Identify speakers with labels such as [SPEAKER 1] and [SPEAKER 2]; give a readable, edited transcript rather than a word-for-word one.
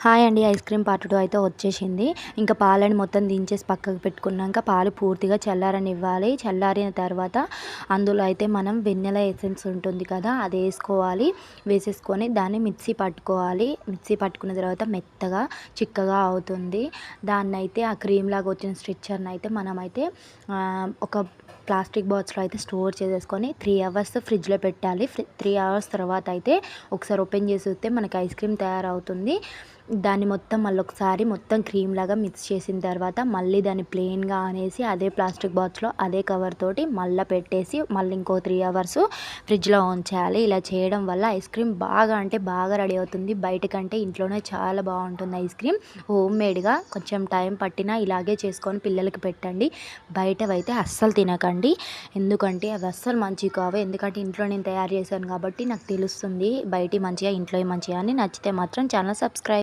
[SPEAKER 1] Hi అండి. Ice cream part 2 అయితే వచ్చేసింది. ఇంకా పాలని మొత్తం దించేసి పక్కకు పెట్టుకున్నాక పాలు పూర్తిగా చల్లారనివ్వాలి. చల్లారిన తర్వాత అందులో అయితే మనం వెన్నెల ఎసెన్స్ ఉంటుంది కదా, అది వేసుకోవాలి. వేసేసుకొని దాన్ని మిక్సీ పట్టుకోవాలి. మిక్సీ పట్టుకున్న తర్వాత మెత్తగా చిక్కగా అవుతుంది. దాన్నైతే ఆ క్రీమ్ లాగా వచ్చిన స్ట్రిక్చర్ని అయితే మనమైతే ఒక ప్లాస్టిక్ బాక్స్లో అయితే స్టోర్ చేసేసుకొని 3 అవర్స్ ఫ్రిడ్జ్లో పెట్టాలి. 3 అవర్స్ తర్వాత అయితే ఒకసారి ఓపెన్ చేసి చూస్తే మనకి ఐస్ క్రీమ్ తయారవుతుంది. దాన్ని మొత్తం మళ్ళొకసారి మొత్తం క్రీమ్ లాగా మిక్స్ చేసిన తర్వాత మళ్ళీ దాన్ని ప్లెయిన్గా అనేసి అదే ప్లాస్టిక్ బాక్స్లో అదే కవర్ తోటి మళ్ళీ పెట్టేసి మళ్ళీ ఇంకో 3 అవర్స్ ఫ్రిడ్జ్లో ఉంచాలి. ఇలా చేయడం వల్ల ఐస్ క్రీమ్ బాగా అంటే బాగా రెడీ అవుతుంది. బయట కంటే ఇంట్లోనే చాలా బాగుంటుంది ఐస్ క్రీమ్. హోమ్ మేడ్గా కొంచెం టైం పట్టినా ఇలాగే చేసుకొని పిల్లలకి పెట్టండి. బయటవైతే అస్సలు తినకండి, ఎందుకంటే అవి అస్సలు మంచివి కావు. ఎందుకంటే ఇంట్లో నేను తయారు చేశాను కాబట్టి నాకు తెలుస్తుంది బయట మంచిగా ఇంట్లో మంచిగా అని. నచ్చితే మాత్రం ఛానల్ సబ్స్క్రైబ్.